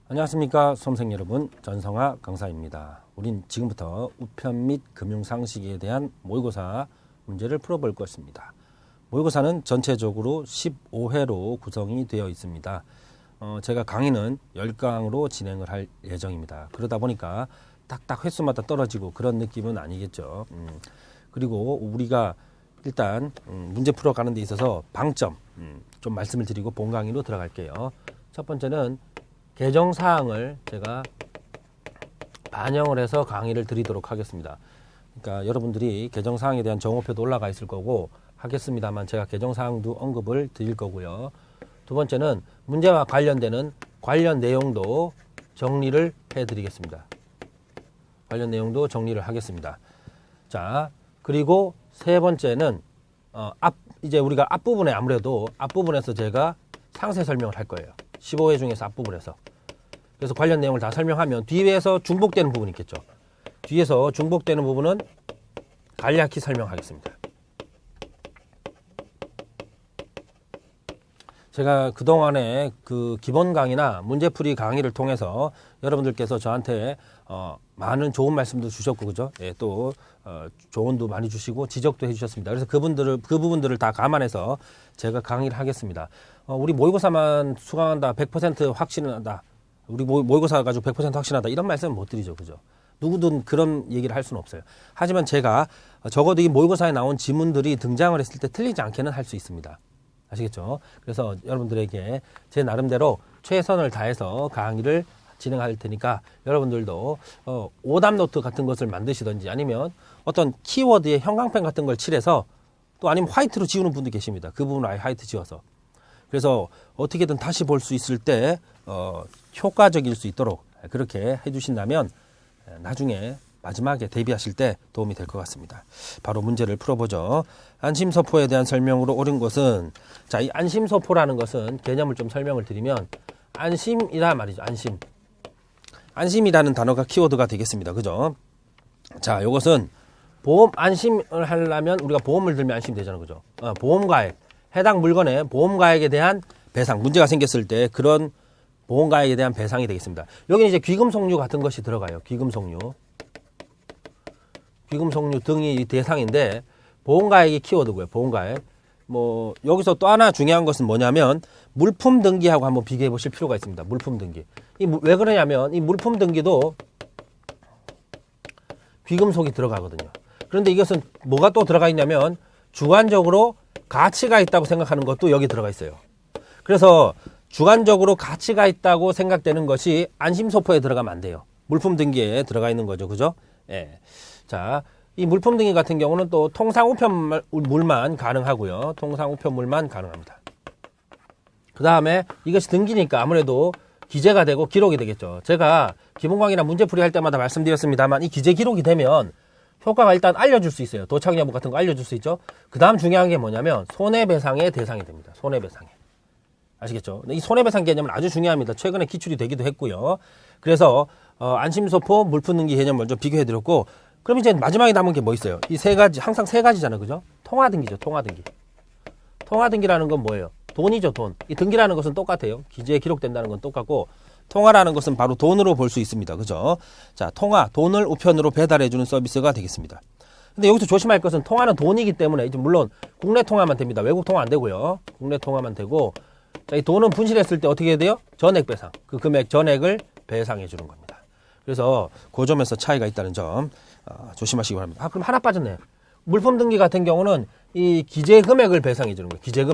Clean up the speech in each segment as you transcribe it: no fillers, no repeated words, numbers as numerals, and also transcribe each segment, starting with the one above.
안녕하십니까 수험생 여러분, 전성하 강사입니다. 우린 지금부터 우편 및 금융상식에 대한 모의고사 문제를 풀어볼 것입니다. 모의고사는 전체적으로 15회로 구성이 되어 있습니다. 제가 강의는 10강으로 진행을 할 예정입니다. 그러다 보니까 딱딱 횟수마다 떨어지고 그런 느낌은 아니겠죠. 그리고 우리가 일단 문제 풀어가는 데 있어서 방점 좀 말씀을 드리고 본 강의로 들어갈게요. 첫 번째는 개정사항을 제가 반영을 해서 강의를 드리도록 하겠습니다. 그러니까 여러분들이 개정사항에 대한 정오표도 올라가 있을 거고 하겠습니다만 제가 개정사항도 언급을 드릴 거고요. 두 번째는 문제와 관련되는 관련 내용도 정리를 해드리겠습니다. 관련 내용도 정리를 하겠습니다. 자, 그리고 세 번째는 이제 우리가 앞부분에 아무래도 앞부분에서 제가 상세 설명을 할 거예요. 15회 중에서 앞부분에서. 그래서 관련 내용을 다 설명하면 뒤에서 중복되는 부분이 있겠죠. 뒤에서 중복되는 부분은 간략히 설명하겠습니다. 제가 그동안에 그 기본 강의나 문제풀이 강의를 통해서 여러분들께서 저한테 많은 좋은 말씀도 주셨고, 그죠? 예, 또 조언도 많이 주시고 지적도 해주셨습니다. 그래서 그 부분들을 다 감안해서 제가 강의를 하겠습니다. 우리 모의고사만 수강한다, 100% 확신한다, 우리 모의고사 가지고 100% 확신한다, 이런 말씀은 못 드리죠, 그죠? 누구든 그런 얘기를 할 수는 없어요. 하지만 제가 적어도 이 모의고사에 나온 지문들이 등장을 했을 때 틀리지 않게는 할 수 있습니다. 아시겠죠? 그래서 여러분들에게 제 나름대로 최선을 다해서 강의를 진행할 테니까 여러분들도 오답 노트 같은 것을 만드시든지 아니면 어떤 키워드에 형광펜 같은 걸 칠해서 또 아니면 화이트로 지우는 분도 계십니다. 그 부분을 아예 화이트 지워서. 그래서 어떻게든 다시 볼 수 있을 때 효과적일 수 있도록 그렇게 해주신다면 나중에 마지막에 대비하실 때 도움이 될 것 같습니다. 바로 문제를 풀어보죠. 안심서포에 대한 설명으로 옳은 것은, 자, 이 안심서포라는 것은 개념을 좀 설명을 드리면 안심이라 말이죠. 안심. 안심이라는 단어가 키워드가 되겠습니다. 그죠? 자, 이것은 보험 안심을 하려면 우리가 보험을 들면 안심이 되잖아요. 그죠? 보험가액, 해당 물건의 보험가액에 대한 배상, 문제가 생겼을 때 그런 보험가액에 대한 배상이 되겠습니다. 여기는 이제 귀금속류 같은 것이 들어가요. 귀금속류 등이 대상인데 보험가액이 키워드고요. 보험가액. 여기서 또 하나 중요한 것은 뭐냐면 물품 등기하고 한번 비교해 보실 필요가 있습니다. 물품 등기. 왜 그러냐면 이 물품 등기도 귀금속이 들어가거든요. 그런데 이것은 뭐가 또 들어가 있냐면 주관적으로 가치가 있다고 생각하는 것도 여기 들어가 있어요. 그래서 주관적으로 가치가 있다고 생각되는 것이 안심소포에 들어가면 안 돼요. 물품 등기에 들어가 있는 거죠. 그죠? 예. 자, 이 물품 등기 같은 경우는 또 통상우편물만 가능하고요. 통상우편물만 가능합니다. 그 다음에 이것이 등기니까 아무래도 기재가 되고 기록이 되겠죠. 제가 기본 강의나 문제풀이 할 때마다 말씀드렸습니다만 이 기재 기록이 되면 효과가 일단 알려줄 수 있어요. 도착 여부 같은 거 알려줄 수 있죠. 그 다음 중요한 게 뭐냐면 손해배상의 대상이 됩니다. 손해배상에. 아시겠죠? 이 손해배상 개념은 아주 중요합니다. 최근에 기출이 되기도 했고요. 그래서 안심소포, 물품 등기 개념 먼저 비교해드렸고, 그럼 이제 마지막에 남은 게 뭐 있어요? 이 세 가지, 항상 세 가지잖아요. 그죠? 통화등기죠. 통화등기. 통화등기라는 건 뭐예요? 돈이죠, 돈. 이 등기라는 것은 똑같아요. 기재에 기록된다는 건 똑같고, 통화라는 것은 바로 돈으로 볼 수 있습니다. 그죠? 자, 통화, 돈을 우편으로 배달해주는 서비스가 되겠습니다. 근데 여기서 조심할 것은 통화는 돈이기 때문에, 이제 물론 국내 통화만 됩니다. 외국 통화 안 되고요. 국내 통화만 되고, 자, 이 돈은 분실했을 때 어떻게 해야 돼요? 전액 배상. 그 금액 전액을 배상해 주는 겁니다. 그래서 그 점에서 차이가 있다는 점 조심하시기 바랍니다. 그럼 하나 빠졌네요. 물품 등기 같은 경우는 이 기재 금액을 배상해 주는 거예요. 기재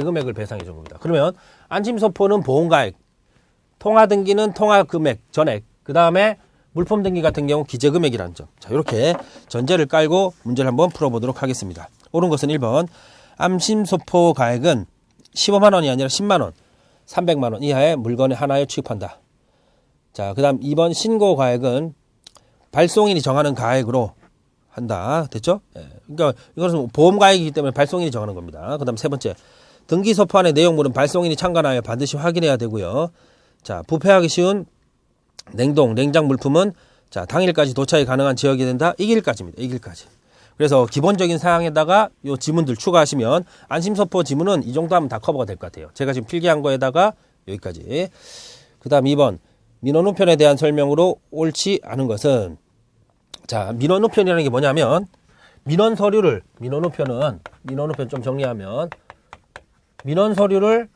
금액을 배상해 주는 겁니다. 그러면 안심소포는 보험가액, 통화 등기는 통화 금액 전액, 그 다음에 물품 등기 같은 경우 기재 금액이라는 점. 자, 이렇게 전제를 깔고 문제를 한번 풀어보도록 하겠습니다. 옳은 것은 1번. 안심소포 가액은 15만 원이 아니라 10만 원, 300만 원 이하의 물건의 하나에 취급한다. 자, 그 다음 2번 신고 가액은 발송인이 정하는 가액으로 한다. 됐죠? 예. 그러니까 이것은 보험 가액이기 때문에 발송인이 정하는 겁니다. 그 다음 세 번째, 등기소포안의 내용물은 발송인이 참관하여 반드시 확인해야 되고요. 자, 부패하기 쉬운 냉장 물품은 자, 당일까지 도착이 가능한 지역이 된다. 이 길까지입니다. 이 길까지. 그래서 기본적인 사항에다가 요 지문들 추가하시면 안심소포 지문은 이 정도 하면 다 커버가 될 것 같아요. 제가 지금 필기한 거에다가 여기까지. 그 다음 2번 민원우편에 대한 설명으로 옳지 않은 것은, 자, 민원우편이라는 게 뭐냐면, 민원서류를, 민원우편 좀 정리하면, 민원서류를,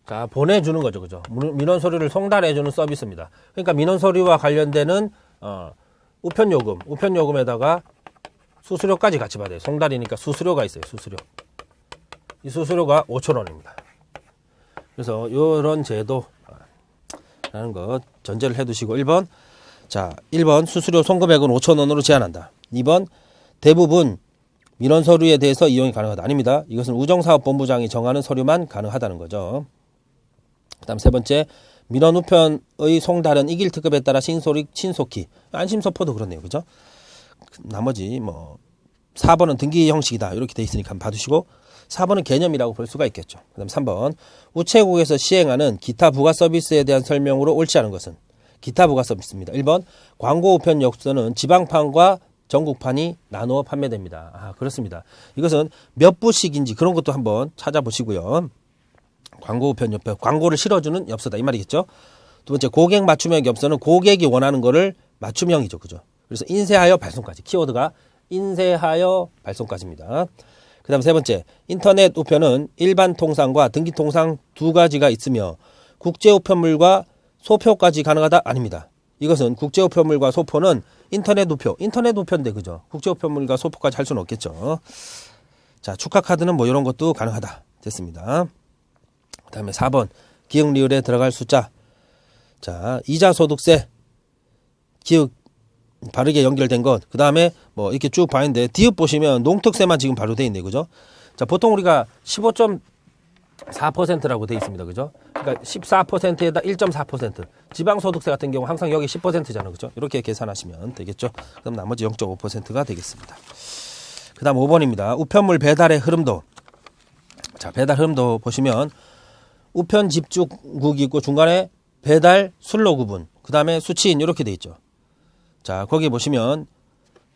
자, 보내주는 거죠. 그죠? 민원서류를 송달해주는 서비스입니다. 그러니까 민원서류와 관련되는, 우편요금에다가 수수료까지 같이 받아요. 송달이니까 수수료가 있어요. 수수료. 이 수수료가 5,000원입니다. 그래서 요런 제도라는 것 전제를 해두시고 1번. 자, 1번 수수료 송금액은 5,000원으로 제한한다. 2번 대부분 민원 서류에 대해서 이용이 가능하다. 아닙니다. 이것은 우정사업본부장이 정하는 서류만 가능하다는 거죠. 그 다음 세 번째, 민원 우편의 송달은 이길 특급에 따라 신속히. 안심서포도 그렇네요. 그죠? 나머지 4번은 등기 형식이다. 이렇게 돼 있으니까 한번 봐두시고 4번은 개념이라고 볼 수가 있겠죠. 그 다음 3번, 우체국에서 시행하는 기타 부가 서비스에 대한 설명으로 옳지 않은 것은 기타 부가 서비스입니다. 1번, 광고 우편 엽서는 지방판과 전국판이 나누어 판매됩니다. 아, 그렇습니다. 이것은 몇 부씩인지 그런 것도 한번 찾아보시고요. 광고 우편 엽서, 광고를 실어주는 엽서다 이 말이겠죠. 두 번째, 고객 맞춤형 엽서는 고객이 원하는 거를 맞춤형이죠. 그죠? 그래서 인쇄하여 발송까지. 키워드가 인쇄하여 발송까지입니다. 그 다음 세 번째, 인터넷 우편은 일반 통상과 등기 통상 두 가지가 있으며 국제 우편물과 소표까지 가능하다? 아닙니다. 이것은 국제 우편물과 소포는 인터넷 우편인데 그죠? 국제 우편물과 소포까지 할 수는 없겠죠. 자, 축하 카드는 뭐 이런 것도 가능하다. 됐습니다. 그 다음에 4번, 기억리을에 들어갈 숫자. 자, 이자 소득세 기억 바르게 연결된 것. 그 다음에 뭐 이렇게 쭉 봐있는데 디귿 보시면 농특세만 지금 바로 돼 있네. 그죠? 자, 보통 우리가 15.4%라고 돼 있습니다. 그죠? 그러니까 14%에다 1.4%. 지방소득세 같은 경우 항상 여기 10%잖아요. 그죠? 이렇게 계산하시면 되겠죠? 그럼 나머지 0.5%가 되겠습니다. 그 다음 5번입니다. 우편물 배달의 흐름도. 자, 배달 흐름도 보시면 우편 집중국이 있고 중간에 배달 순로 구분, 그 다음에 수취인 이렇게 돼 있죠. 자, 거기 보시면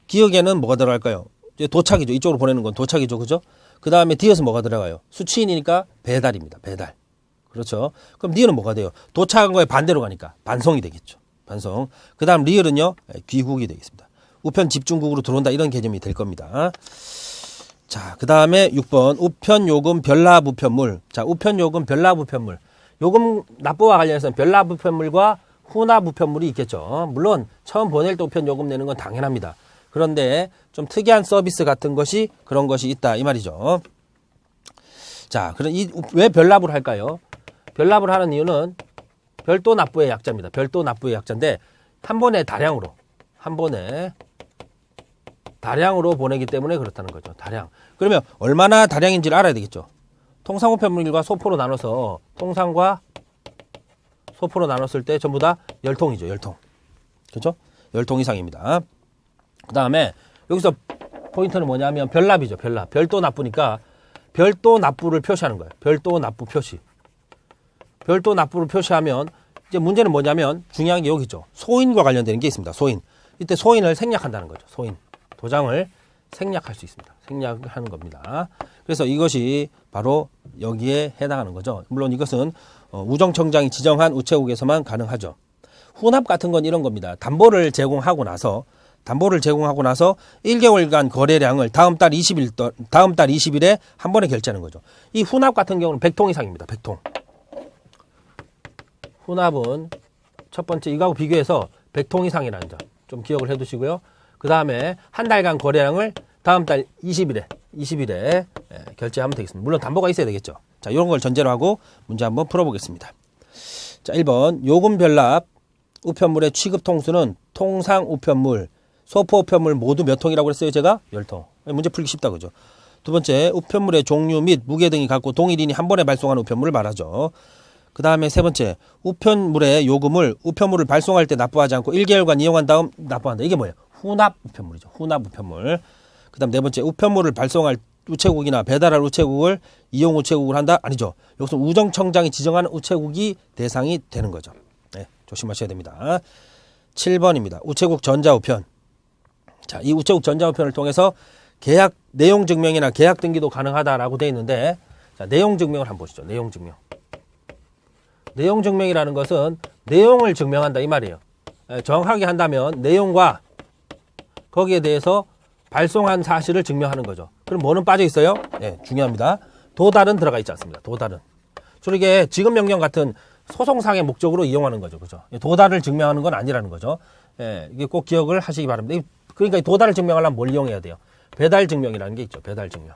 기억에는 뭐가 들어갈까요? 이제 도착이죠. 이쪽으로 보내는 건 도착이죠. 그죠? 그 다음에 뒤에서 뭐가 들어가요? 수취인이니까 배달입니다. 배달. 그렇죠? 그럼 니은은 뭐가 돼요? 도착한 거에 반대로 가니까 반송이 되겠죠. 반송. 그 다음 리을은요? 귀국이 되겠습니다. 우편 집중국으로 들어온다 이런 개념이 될 겁니다. 자, 그 다음에 6번 우편요금 별납 우편물. 자, 우편요금 별납 우편물. 요금 납부와 관련해서는 별납 우편물과 후납 우편물이 있겠죠. 물론 처음 보낼 때 우편 요금 내는 건 당연합니다. 그런데 좀 특이한 서비스 같은 것이 그런 것이 있다 이 말이죠. 자, 그럼 왜 별납을 할까요? 별납을 하는 이유는 별도 납부의 약자입니다. 별도 납부의 약자인데 한 번에 다량으로 보내기 때문에 그렇다는 거죠. 다량. 그러면 얼마나 다량인지를 알아야 되겠죠. 통상 우편물과 소포로 나눠서 통상과 소포로 나눴을 때 전부 다 10통이죠. 10통. 그렇죠? 10통 이상입니다. 그 다음에 여기서 포인트는 뭐냐면 별납이죠. 별납. 별도 납부니까 별도 납부를 표시하는 거예요. 별도 납부 표시. 별도 납부를 표시하면 이제 문제는 뭐냐면 중요한 게 여기 있죠. 소인과 관련되는 게 있습니다. 소인. 이때 소인을 생략한다는 거죠. 소인. 도장을 생략할 수 있습니다. 생략하는 겁니다. 그래서 이것이 바로 여기에 해당하는 거죠. 물론 이것은 우정청장이 지정한 우체국에서만 가능하죠. 후납 같은 건 이런 겁니다. 담보를 제공하고 나서 1개월간 거래량을 다음 달 20일에 한 번에 결제하는 거죠. 이 후납 같은 경우는 100통 이상입니다. 100통. 후납은 첫 번째 이거하고 비교해서 100통 이상이라는 점 좀 기억을 해 두시고요. 그 다음에 한 달간 거래량을 다음 달 20일에 결제하면 되겠습니다. 물론 담보가 있어야 되겠죠. 자, 이런 걸 전제로 하고 문제 한번 풀어보겠습니다. 자, 1번 요금 별납 우편물의 취급 통수는 통상 우편물, 소포 우편물 모두 몇 통이라고 그랬어요? 제가 10통. 문제 풀기 쉽다 그죠? 두 번째, 우편물의 종류 및 무게 등이 같고 동일인이 한 번에 발송하는 우편물을 말하죠. 그 다음에 세 번째, 우편물의 요금을 우편물을 발송할 때 납부하지 않고 1개월간 이용한 다음 납부한다. 이게 뭐예요? 후납 우편물이죠. 후납 우편물. 그 다음 네 번째, 우편물을 발송할 우체국이나 배달할 우체국을 이용 우체국을 한다? 아니죠. 여기서 우정청장이 지정하는 우체국이 대상이 되는 거죠. 네, 조심하셔야 됩니다. 7번입니다. 우체국 전자우편. 자, 이 우체국 전자우편을 통해서 계약 내용 증명이나 계약 등기도 가능하다라고 되어 있는데, 자, 내용 증명을 한번 보시죠. 내용 증명. 내용 증명이라는 것은 내용을 증명한다 이 말이에요. 정확하게 한다면 내용과 거기에 대해서 발송한 사실을 증명하는 거죠. 그럼 뭐는 빠져 있어요? 네, 중요합니다. 도달은 들어가 있지 않습니다. 도달은. 주로 이게 지급 명령 같은 소송상의 목적으로 이용하는 거죠. 그죠? 도달을 증명하는 건 아니라는 거죠. 예, 이게 꼭 기억을 하시기 바랍니다. 그러니까 이 도달을 증명하려면 뭘 이용해야 돼요? 배달 증명이라는 게 있죠. 배달 증명.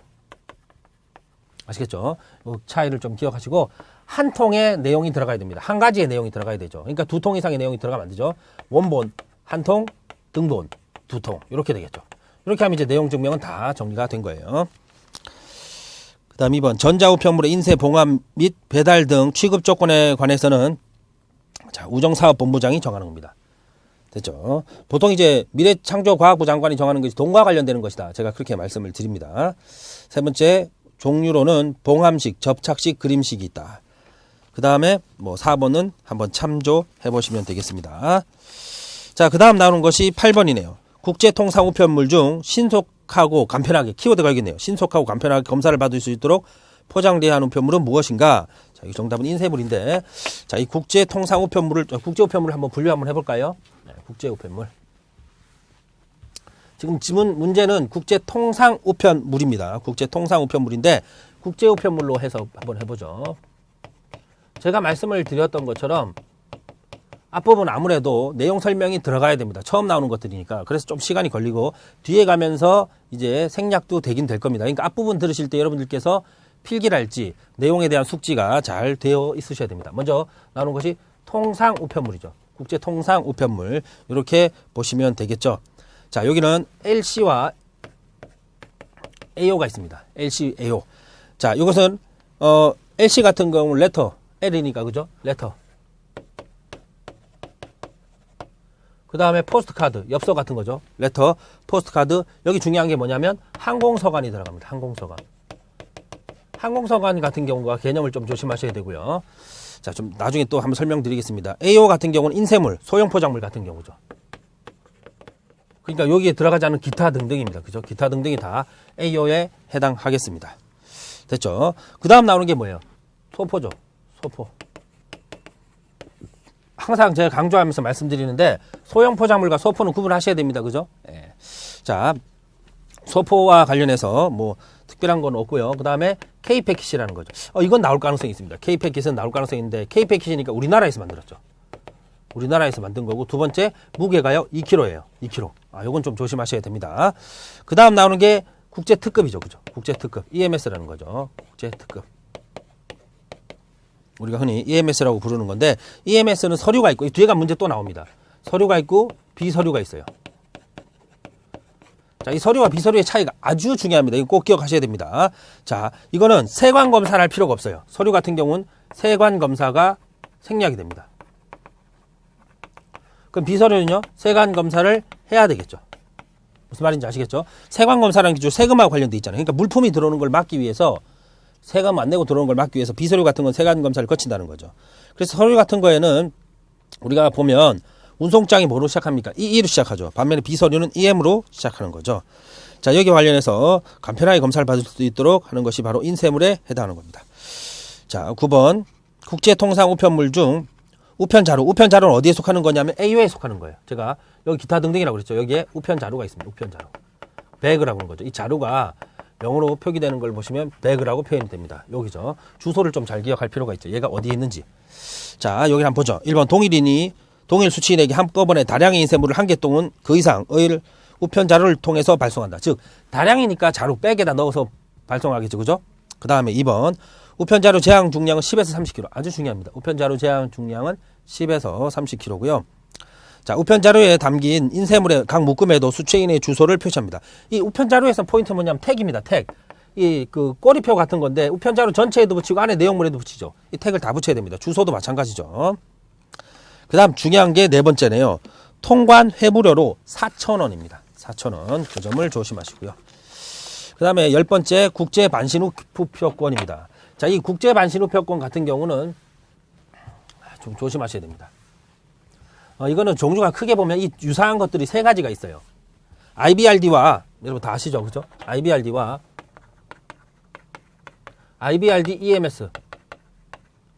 아시겠죠? 이 차이를 좀 기억하시고 한 통의 내용이 들어가야 됩니다. 한 가지의 내용이 들어가야 되죠. 그러니까 두 통 이상의 내용이 들어가면 안 되죠. 원본, 한 통, 등본, 두 통. 이렇게 되겠죠. 이렇게 하면 이제 내용 증명은 다 정리가 된 거예요. 그 다음 2번. 전자우편물의 인쇄, 봉합 및 배달 등 취급 조건에 관해서는 자, 우정사업본부장이 정하는 겁니다. 됐죠? 보통 이제 미래창조과학부 장관이 정하는 것이 돈과 관련되는 것이다. 제가 그렇게 말씀을 드립니다. 세 번째, 종류로는 봉함식, 접착식, 그림식이 있다. 그 다음에 뭐 4번은 한번 참조해 보시면 되겠습니다. 자, 그 다음 나오는 것이 8번이네요. 국제통상우편물 중 신속하고 간편하게, 키워드가 여기네요. 신속하고 간편하게 검사를 받을 수 있도록 포장돼야 하는 우편물은 무엇인가? 자, 이 정답은 인쇄물인데, 자, 이 국제통상우편물을, 국제우편물을 한번 분류 한번 해볼까요? 네, 국제우편물. 지금 지문 문제는 국제통상우편물입니다. 국제통상우편물인데, 국제우편물로 해서 한번 해보죠. 제가 말씀을 드렸던 것처럼, 앞부분 아무래도 내용 설명이 들어가야 됩니다. 처음 나오는 것들이니까. 그래서 좀 시간이 걸리고, 뒤에 가면서 이제 생략도 되긴 될 겁니다. 그러니까 앞부분 들으실 때 여러분들께서 필기랄지 내용에 대한 숙지가 잘 되어 있으셔야 됩니다. 먼저 나오는 것이 통상우편물이죠. 국제통상우편물. 이렇게 보시면 되겠죠. 자, 여기는 LC와 AO가 있습니다. LC, AO. 자, 이것은 LC 같은 경우는 레터, L이니까 그죠? 레터. 그 다음에 포스트카드, 엽서 같은 거죠. 레터, 포스트카드. 여기 중요한 게 뭐냐면 항공서간이 들어갑니다. 항공서간. 항공서간 같은 경우가 개념을 좀 조심하셔야 되고요. 자, 좀 나중에 또 한번 설명드리겠습니다. AO 같은 경우는 인쇄물, 소형 포장물 같은 경우죠. 그러니까 여기에 들어가지 않은 기타 등등입니다. 그죠? 기타 등등이 다 AO에 해당하겠습니다. 됐죠? 그 다음 나오는 게 뭐예요? 소포죠. 소포. 항상 제가 강조하면서 말씀드리는데 소형 포장물과 소포는 구분하셔야 됩니다. 그죠? 예. 자, 소포와 관련해서 뭐 특별한 건 없고요. 그 다음에 K패킷이라는 거죠. 이건 나올 가능성이 있습니다. K패킷은 나올 가능성이 있는데 K패킷이니까 우리나라에서 만들었죠. 우리나라에서 만든 거고, 두 번째 무게가요 2kg예요. 2kg. 요건 좀 조심하셔야 됩니다. 그 다음 나오는 게 국제특급이죠. 그죠? 국제특급. EMS라는 거죠. 국제특급. 우리가 흔히 EMS라고 부르는 건데, EMS는 서류가 있고, 이 뒤에가 문제 또 나옵니다. 서류가 있고 비서류가 있어요. 자, 이 서류와 비서류의 차이가 아주 중요합니다. 이거 꼭 기억하셔야 됩니다. 자, 이거는 세관 검사를 할 필요가 없어요. 서류 같은 경우는 세관 검사가 생략이 됩니다. 그럼 비서류는요, 세관 검사를 해야 되겠죠. 무슨 말인지 아시겠죠? 세관 검사라는 게 세금하고 관련돼 있잖아요. 그러니까 물품이 들어오는 걸 막기 위해서, 세금 안 내고 들어오는 걸 막기 위해서 비서류 같은 건 세관 검사를 거친다는 거죠. 그래서 서류 같은 거에는 우리가 보면 운송장이 뭐로 시작합니까? EE로 시작하죠. 반면에 비서류는 EM으로 시작하는 거죠. 자, 여기 관련해서 간편하게 검사를 받을 수 있도록 하는 것이 바로 인쇄물에 해당하는 겁니다. 자, 9번. 국제통상우편물 중 우편자료. 우편자료는 어디에 속하는 거냐면 AO에 속하는 거예요. 제가 여기 기타 등등이라고 그랬죠. 여기에 우편자료가 있습니다. 우편자료. 배그라고 하는 거죠. 이 자료가 영어로 표기되는 걸 보시면 배그라고 표현이 됩니다. 여기죠. 주소를 좀 잘 기억할 필요가 있죠. 얘가 어디에 있는지. 자, 여기 한번 보죠. 1번 동일인이 동일 수취인에게 한꺼번에 다량의 인쇄물을 한 개 또는 그 이상의 우편 자료를 통해서 발송한다. 즉 다량이니까 자료 백에다 넣어서 발송하겠죠. 그죠? 그 다음에 2번 우편 자료 제한 중량은 10에서 30kg. 아주 중요합니다. 우편 자료 제한 중량은 10에서 30kg고요. 자, 우편 자료에 담긴 인쇄물의 각 묶음에도 수취인의 주소를 표시합니다. 이 우편 자료에서 포인트 뭐냐면 택입니다. 택. 이 꼬리표 같은 건데 우편 자료 전체에도 붙이고 안에 내용물에도 붙이죠. 이 택을 다 붙여야 됩니다. 주소도 마찬가지죠. 그 다음 중요한 게 네 번째네요. 통관 회부료로 4,000원입니다. 4,000원. 그 점을 조심하시고요. 그 다음에 10번째 국제반신우표권입니다. 자, 이 국제반신우표권 같은 경우는 좀 조심하셔야 됩니다. 이거는 종류가 크게 보면 이 유사한 것들이 세 가지가 있어요. IBRD와 여러분 다 아시죠? 그죠? IBRD EMS.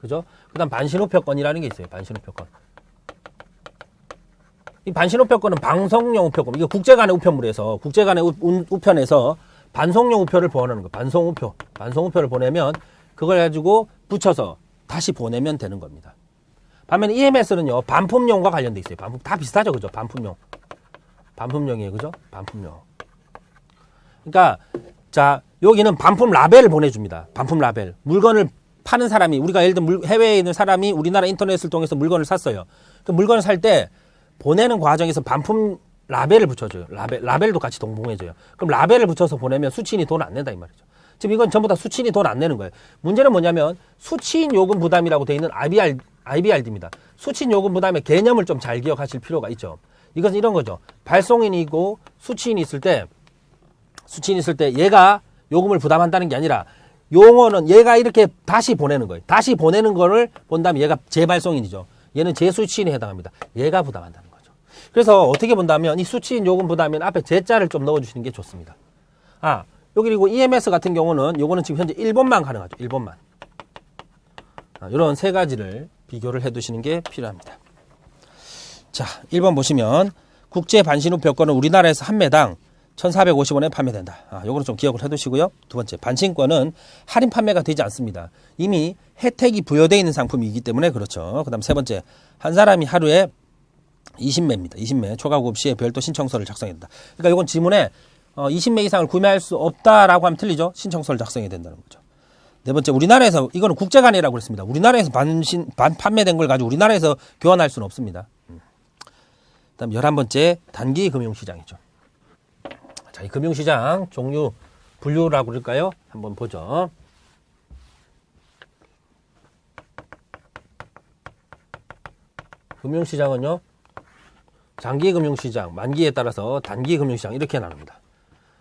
그죠? 그 다음 반신우표권이라는 게 있어요. 반신우표권. 이 반신우표권은 방송용 우표권. 이거 국제간의 우편물에서, 국제간의 우편에서 반송용 우표를 보관하는 거. 반송우표. 반송우표를 보내면 그걸 가지고 붙여서 다시 보내면 되는 겁니다. 반면에 EMS는요, 반품용과 관련돼 있어요. 반품, 다 비슷하죠. 그죠? 반품용. 반품용이에요. 그죠? 반품용. 그러니까, 자, 여기는 반품 라벨을 보내줍니다. 반품 라벨. 물건을 파는 사람이, 우리가 예를 들면 해외에 있는 사람이 우리나라 인터넷을 통해서 물건을 샀어요. 그 물건을 살 때 보내는 과정에서 반품 라벨을 붙여줘요. 라벨도 같이 동봉해줘요. 그럼 라벨을 붙여서 보내면 수취인이 돈 안 낸다 이 말이죠. 지금 이건 전부 다 수취인이 돈 안 내는 거예요. 문제는 뭐냐면 수취인 요금 부담이라고 되어 있는 IBRD입니다. 수취인 요금 부담의 개념을 좀 잘 기억하실 필요가 있죠. 이것은 이런 거죠. 발송인이고 수취인이 있을 때 얘가 요금을 부담한다는 게 아니라 용어는 얘가 이렇게 다시 보내는 거예요. 다시 보내는 거를 본다면 얘가 재발송인이죠. 얘는 재수취인에 해당합니다. 얘가 부담한다는 거죠. 그래서 어떻게 본다면 이 수취인 요금 부담은 앞에 제자를 좀 넣어주시는 게 좋습니다. 여기 그리고 EMS 같은 경우는 요거는 지금 현재 일본만 가능하죠. 일본만. 이런 세 가지를 비교를 해 두시는 게 필요합니다. 자, 1번 보시면 국제 반신우표권은 우리나라에서 한 매당 1,450원에 판매된다. 요거는 좀 기억을 해 두시고요. 두 번째, 반신권은 할인 판매가 되지 않습니다. 이미 혜택이 부여되어 있는 상품이기 때문에 그렇죠. 그 다음 세 번째, 한 사람이 하루에 20매입니다. 20매. 초과 구급 시에 별도 신청서를 작성해야 된다. 그러니까 이건 지문에 20매 이상을 구매할 수 없다라고 하면 틀리죠. 신청서를 작성해야 된다는 거죠. 네 번째, 우리나라에서, 이거는 국제간이라고 그랬습니다. 우리나라에서 판매된 걸 가지고 우리나라에서 교환할 수는 없습니다. 그 다음 11번째, 단기 금융시장이죠. 자, 이 금융시장 종류, 분류라고 그럴까요? 한번 보죠. 금융시장은요, 장기금융시장, 만기에 따라서 단기금융시장 이렇게 나눕니다.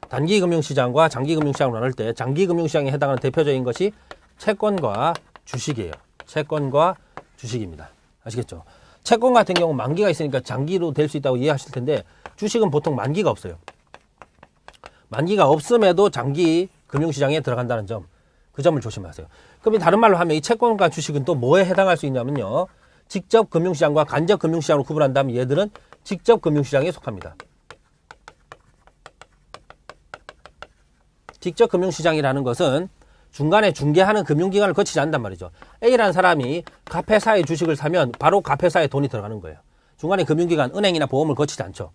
단기금융시장과 장기금융시장으로 나눌 때 장기금융시장에 해당하는 대표적인 것이 채권과 주식이에요. 채권과 주식입니다. 아시겠죠? 채권 같은 경우 만기가 있으니까 장기로 될 수 있다고 이해하실 텐데 주식은 보통 만기가 없어요. 만기가 없음에도 장기 금융시장에 들어간다는 점, 그 점을 조심하세요. 그럼 다른 말로 하면 이 채권과 주식은 또 뭐에 해당할 수 있냐면요. 직접 금융시장과 간접 금융시장으로 구분한다면 얘들은 직접 금융시장에 속합니다. 직접 금융시장이라는 것은 중간에 중개하는 금융기관을 거치지 않는단 말이죠. A라는 사람이 갑회사의 주식을 사면 바로 갑회사에 돈이 들어가는 거예요. 중간에 금융기관, 은행이나 보험을 거치지 않죠.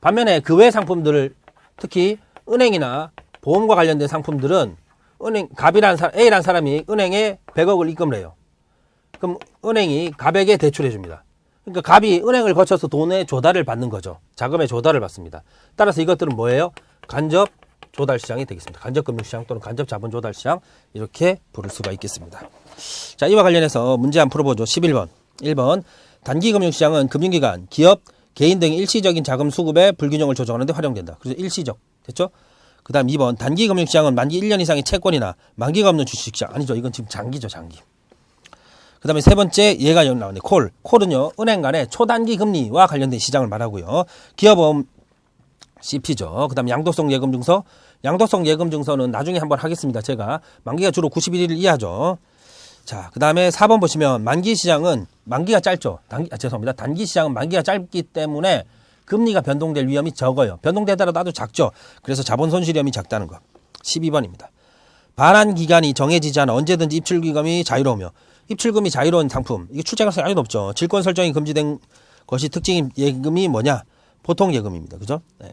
반면에 그 외 상품들을 특히 은행이나 보험과 관련된 상품들은 A라는 사람이 은행에 100억을 입금을 해요. 그럼 은행이 갑에게 대출해 줍니다. 그러니까 갑이 은행을 거쳐서 돈의 조달을 받는 거죠. 자금의 조달을 받습니다. 따라서 이것들은 뭐예요? 간접 조달 시장이 되겠습니다. 간접 금융시장 또는 간접 자본 조달 시장 이렇게 부를 수가 있겠습니다. 자, 이와 관련해서 문제 한번 풀어보죠. 11번. 1번. 단기 금융시장은 금융기관, 기업, 개인 등의 일시적인 자금 수급의 불균형을 조정하는 데 활용된다. 그래서 일시적. 됐죠? 그 다음 2번. 단기 금융시장은 만기 1년 이상의 채권이나 만기가 없는 주식시장. 아니죠. 이건 지금 장기죠. 장기. 그 다음에 세 번째, 얘가 여기 나오네. 콜은요, 은행 간의 초단기 금리와 관련된 시장을 말하고요. 기업은 CP죠. 그 다음에 양도성 예금증서. 양도성 예금증서는 나중에 한번 하겠습니다. 제가 만기가 주로 91일 이하죠. 자, 그 다음에 4번 보시면 만기 시장은 만기가 짧죠. 단기 시장은 만기가 짧기 때문에 금리가 변동될 위험이 적어요. 변동되더라도 아주 작죠. 그래서 자본 손실 위험이 작다는 거. 12번입니다. 반환 기간이 정해지지 않아 언제든지 입출금이 자유로우며 입출금이 자유로운 상품. 이게 출제 가능성이 아주 높죠. 질권 설정이 금지된 것이 특징인 예금이 뭐냐? 보통 예금입니다. 그죠? 네.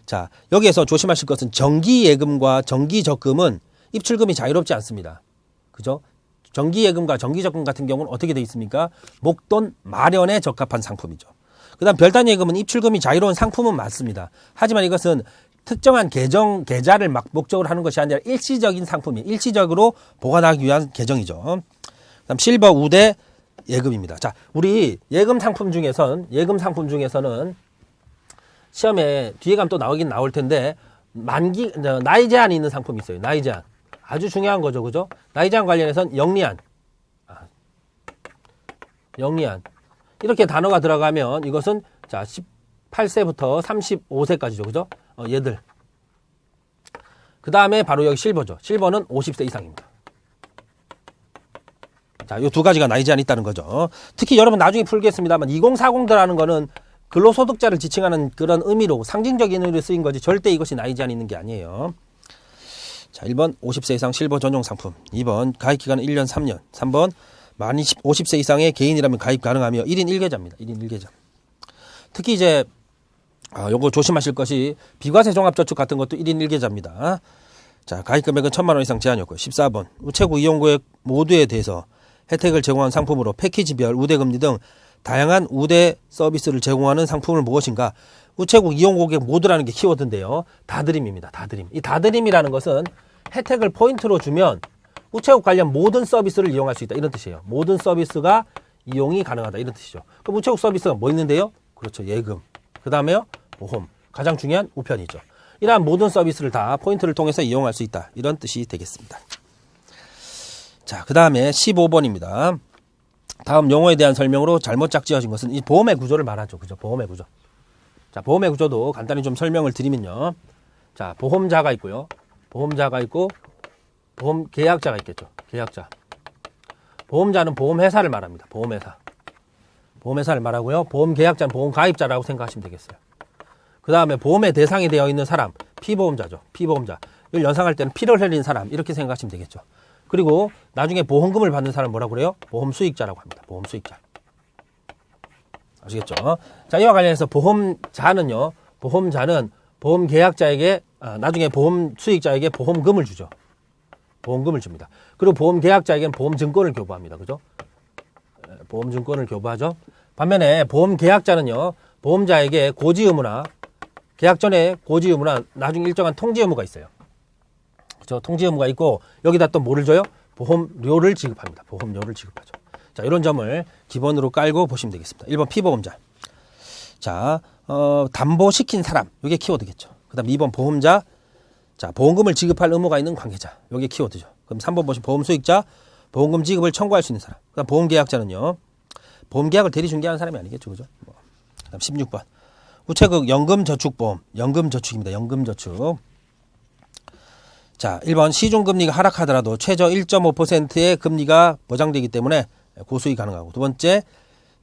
자, 여기에서 조심하실 것은 정기 예금과 정기 적금은 입출금이 자유롭지 않습니다. 그죠? 정기 예금과 정기 적금 같은 경우는 어떻게 되어 있습니까? 목돈 마련에 적합한 상품이죠. 그 다음 별단 예금은 입출금이 자유로운 상품은 맞습니다. 하지만 이것은 특정한 계좌를 목적으로 하는 것이 아니라 일시적인 상품이 일시적으로 보관하기 위한 계정이죠. 그 다음 실버 우대 예금입니다. 자, 우리 예금 상품 중에서는 시험에 뒤에 가면 또 나올 텐데 나이 제한이 있는 상품이 있어요. 나이 제한. 아주 중요한 거죠. 그죠? 나이 제한 관련해서는 영리한. 이렇게 단어가 들어가면 이것은 자, 18세부터 35세까지죠. 그죠? 얘들. 그 다음에 바로 여기 실버죠. 실버는 50세 이상입니다. 자, 요 두 가지가 나이 제한이 있다는 거죠. 특히 여러분 나중에 풀겠습니다만 2040도라는 거는 근로소득자를 지칭하는 그런 의미로 상징적인 의미로 쓰인 거지 절대 이것이 나이 제한이 있는 게 아니에요. 자, 1번 50세 이상 실버 전용 상품, 2번 가입 기간은 1년 3년, 3번 만 50세 이상의 개인이라면 가입 가능하며 1인 1계좌입니다. 1인 1계좌. 특히 이제 요거 조심하실 것이 비과세 종합저축 같은 것도 1인 1계좌입니다. 자, 가입 금액은 1,000만 원 이상 제한이었고요. 14번 우체국 이용고액 모두에 대해서 혜택을 제공한 상품으로 패키지별 우대금리 등 다양한 우대 서비스를 제공하는 상품을 무엇인가? 우체국 이용고객 모두라는 게 키워드인데요. 다드림입니다. 다드림. 이 다드림이라는 것은 혜택을 포인트로 주면 우체국 관련 모든 서비스를 이용할 수 있다. 이런 뜻이에요. 모든 서비스가 이용이 가능하다. 이런 뜻이죠. 그럼 우체국 서비스가 뭐 있는데요? 그렇죠. 예금. 그 다음에요. 보험. 가장 중요한 우편이죠. 이러한 모든 서비스를 다 포인트를 통해서 이용할 수 있다. 이런 뜻이 되겠습니다. 자, 그 다음에 15번입니다. 다음 용어에 대한 설명으로 잘못 짝지어진 것은 이 보험의 구조를 말하죠. 그죠? 보험의 구조. 자, 보험의 구조도 간단히 좀 설명을 드리면요. 자, 보험자가 있고요. 보험자가 있고, 보험 계약자가 있겠죠. 계약자. 보험자는 보험회사를 말합니다. 보험회사. 보험회사를 말하고요. 보험 계약자는 보험 가입자라고 생각하시면 되겠어요. 그 다음에 보험의 대상이 되어 있는 사람, 피보험자죠. 피보험자. 이걸 연상할 때는 피를 흘린 사람, 이렇게 생각하시면 되겠죠. 그리고 나중에 보험금을 받는 사람 뭐라고 그래요? 보험 수익자라고 합니다. 보험 수익자. 아시겠죠? 자, 이와 관련해서 보험자는요, 보험자는 보험 계약자에게, 나중에 보험 수익자에게 보험금을 주죠. 보험금을 줍니다. 그리고 보험 계약자에게는 보험 증권을 교부합니다. 그죠? 보험 증권을 교부하죠. 반면에 보험 계약자는요, 보험자에게 고지 의무나, 계약 전에 고지 의무나 나중에 일정한 통지 의무가 있어요. 그죠? 통지 의무가 있고, 여기다 또 뭐를 줘요? 보험료를 지급합니다. 보험료를 지급하죠. 자, 이런 점을 기본으로 깔고 보시면 되겠습니다. 1번 피보험자. 자, 담보시킨 사람. 이게 키워드겠죠. 그 다음 2번 보험자. 자, 보험금을 지급할 의무가 있는 관계자. 이게 키워드죠. 그럼 3번 보시면 보험 수익자. 보험금 지급을 청구할 수 있는 사람. 그 다음 보험계약자는요. 보험계약을 대리 중개하는 사람이 아니겠죠. 그죠? 그 다음 16번. 우체국 연금저축보험. 연금저축입니다. 연금저축. 자, 1번 시중금리가 하락하더라도 최저 1.5%의 금리가 보장되기 때문에 고수익 가능하고, 두 번째,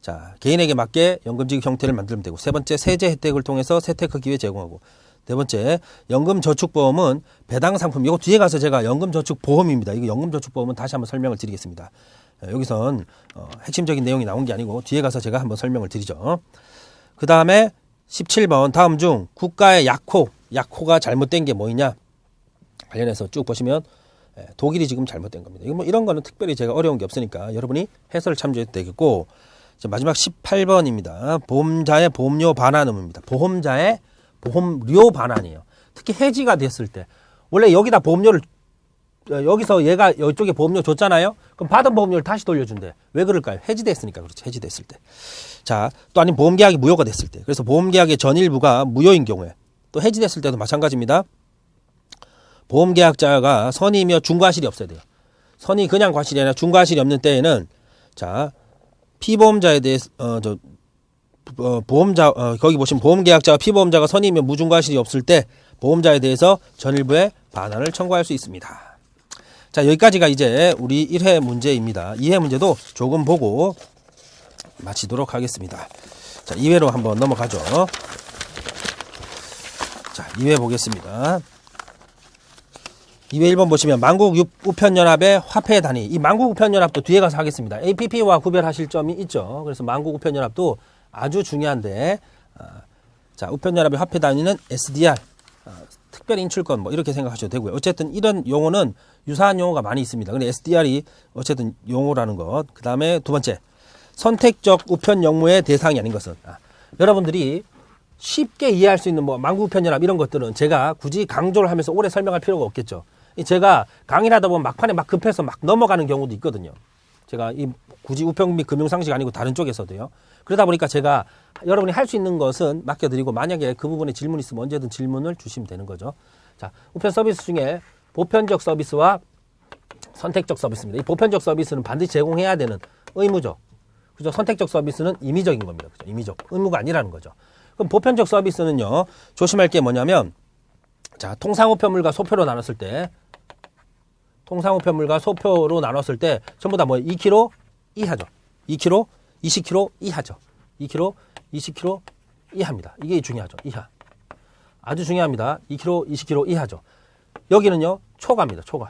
자, 개인에게 맞게 연금지급 형태를 만들면 되고, 세 번째, 세제 혜택을 통해서 세테크 기회 제공하고, 네 번째, 연금저축보험은 배당 상품. 이거 뒤에 가서 제가 연금저축보험입니다. 이거 연금저축보험은 다시 한번 설명을 드리겠습니다. 여기선 핵심적인 내용이 나온 게 아니고 뒤에 가서 제가 한번 설명을 드리죠. 그 다음에 17번 다음 중 국가의 약호가 잘못된 게 뭐이냐 관련해서 쭉 보시면 독일이 지금 잘못된 겁니다. 이거 뭐 이런 거는 특별히 제가 어려운 게 없으니까 여러분이 해설을 참조해도 되겠고, 마지막 18번입니다. 보험자의 보험료 반환 의무입니다. 보험자의 보험료 반환이에요. 특히 해지가 됐을 때 원래 여기다 보험료를 여기서 얘가 이쪽에 보험료 줬잖아요. 그럼 받은 보험료를 다시 돌려준대. 왜 그럴까요? 해지됐으니까 그렇지. 해지됐을 때. 자, 또 아니면 보험계약이 무효가 됐을 때. 그래서 보험계약의 전일부가 무효인 경우에 또 해지됐을 때도 마찬가지입니다. 보험계약자가 선의이며 중과실이 없어야 돼요. 선의 그냥 과실이 아니라 중과실이 없는 때에는 자, 피보험자에 대해서 보험자 거기 보시면 보험계약자와 피보험자가 선의이며 무중과실이 없을 때 보험자에 대해서 전일부에 반환을 청구할 수 있습니다. 자, 여기까지가 이제 우리 1회 문제입니다. 2회 문제도 조금 보고 마치도록 하겠습니다. 자, 2회로 한번 넘어가죠. 자, 2회 보겠습니다. 2회 1번 보시면 만국 우편연합의 화폐 단위. 이 만국 우편연합도 뒤에 가서 하겠습니다. APP와 구별하실 점이 있죠. 그래서 만국 우편연합도 아주 중요한데, 자, 우편연합의 화폐 단위는 SDR, 특별 인출권 뭐 이렇게 생각하셔도 되고요. 어쨌든 이런 용어는 유사한 용어가 많이 있습니다. 근데 SDR이 어쨌든 용어라는 것. 그 다음에 두 번째, 선택적 우편 영무의 대상이 아닌 것은, 여러분들이 쉽게 이해할 수 있는 뭐 만국우편연합 이런 것들은 제가 굳이 강조를 하면서 오래 설명할 필요가 없겠죠. 제가 강의를 하다 보면 막판에 막 급해서 막 넘어가는 경우도 있거든요. 제가 이 굳이 우편 및 금융상식 아니고 다른 쪽에서도요. 그러다 보니까 제가 여러분이 할 수 있는 것은 맡겨드리고, 만약에 그 부분에 질문 있으면 언제든 질문을 주시면 되는 거죠. 자, 우편 서비스 중에 보편적 서비스와 선택적 서비스입니다. 이 보편적 서비스는 반드시 제공해야 되는 의무죠. 그죠? 선택적 서비스는 임의적인 겁니다. 그죠? 임의적. 의무가 아니라는 거죠. 그럼 보편적 서비스는요, 조심할 게 뭐냐면, 자, 통상우편물과 소표로 나눴을 때, 통상우편물과 소표로 나눴을 때 전부 다 뭐 2kg 이하죠. 2kg, 20kg 이하죠. 2kg, 20kg 이하입니다. 이게 중요하죠. 이하. 아주 중요합니다. 2kg, 20kg 이하죠. 여기는요, 초과입니다. 초과.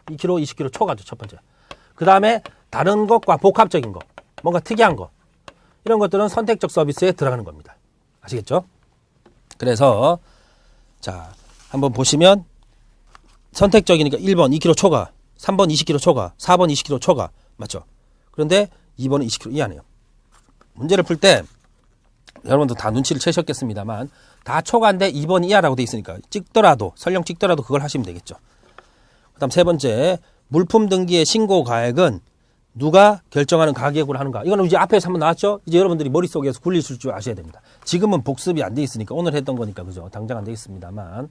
2kg, 20kg 초과죠. 첫 번째. 그 다음에 다른 것과 복합적인 거, 뭔가 특이한 거, 이런 것들은 선택적 서비스에 들어가는 겁니다. 아시겠죠? 그래서 자, 한번 보시면 선택적이니까 1번 2kg 초과, 3번 20kg 초과, 4번 20kg 초과. 맞죠? 그런데 2번은 20kg 이하네요. 문제를 풀 때 여러분도 다 눈치를 채셨겠습니다만 다 초과인데 2번 이하라고 돼 있으니까 찍더라도 설령 찍더라도 그걸 하시면 되겠죠. 그다음 세 번째, 물품 등기의 신고 가액은 누가 결정하는 가격으로 하는가. 이거는 이제 앞에서 한번 나왔죠. 이제 여러분들이 머릿속에서 굴리실 줄 아셔야 됩니다. 지금은 복습이 안 돼 있으니까 오늘 했던 거니까 그죠. 당장 안 돼 있습니다만.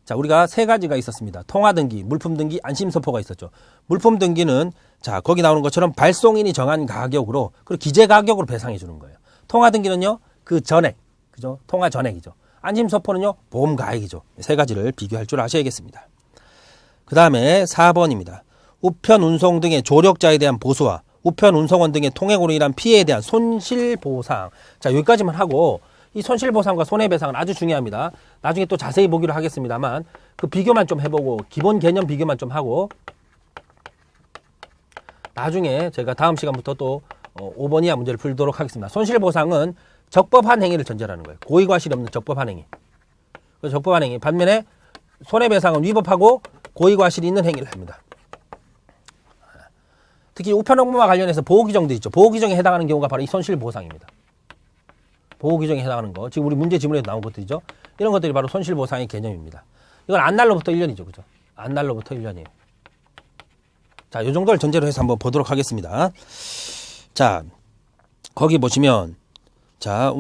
자, 우리가 세 가지가 있었습니다. 통화 등기, 물품 등기, 안심 서포가 있었죠. 물품 등기는 자, 거기 나오는 것처럼 발송인이 정한 가격으로 그리고 기재 가격으로 배상해 주는 거예요. 통화 등기는요, 그 전액, 그죠? 통화 전액이죠. 안심 서포는요, 보험 가액이죠. 세 가지를 비교할 줄 아셔야겠습니다. 그 다음에 4번입니다. 우편 운송 등의 조력자에 대한 보수와 우편 운송원 등의 통행으로 인한 피해에 대한 손실보상. 자, 여기까지만 하고 이 손실보상과 손해배상은 아주 중요합니다. 나중에 또 자세히 보기로 하겠습니다만 그 비교만 좀 해보고 기본 개념 비교만 좀 하고 나중에 제가 다음 시간부터 또 5번 이하 문제를 풀도록 하겠습니다. 손실보상은 적법한 행위를 전제하는 거예요. 고의과실이 없는 적법한 행위. 그 적법한 행위. 반면에 손해배상은 위법하고 고의과실이 있는 행위를 합니다. 특히 우편 업무와 관련해서 보호규정도 있죠. 보호규정에 해당하는 경우가 바로 이 손실보상입니다. 보호규정에 해당하는 거. 지금 우리 문제 지문에서 나온 것들이죠. 이런 것들이 바로 손실보상의 개념입니다. 이건 안날로부터 1년이죠. 그죠? 안날로부터 1년이에요. 자, 요 정도를 전제로 해서 한번 보도록 하겠습니다. 자, 거기 보시면, 자,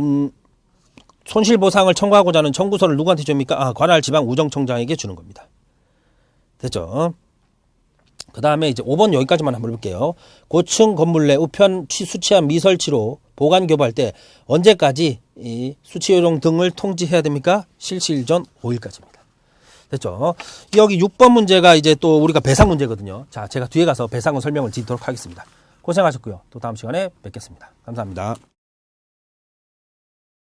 손실보상을 청구하고자 하는 청구서를 누구한테 줍니까? 아, 관할 지방 우정청장에게 주는 겁니다. 됐죠? 그 다음에 이제 5번 여기까지만 한번 해볼게요. 고층 건물 내 우편 수취한 미설치로 보관 교부할 때 언제까지 이 수취 요령 등을 통지해야 됩니까? 실시일 전 5일까지입니다. 됐죠? 여기 6번 문제가 이제 또 우리가 배상 문제거든요. 자, 제가 뒤에 가서 배상은 설명을 드리도록 하겠습니다. 고생하셨고요. 또 다음 시간에 뵙겠습니다. 감사합니다.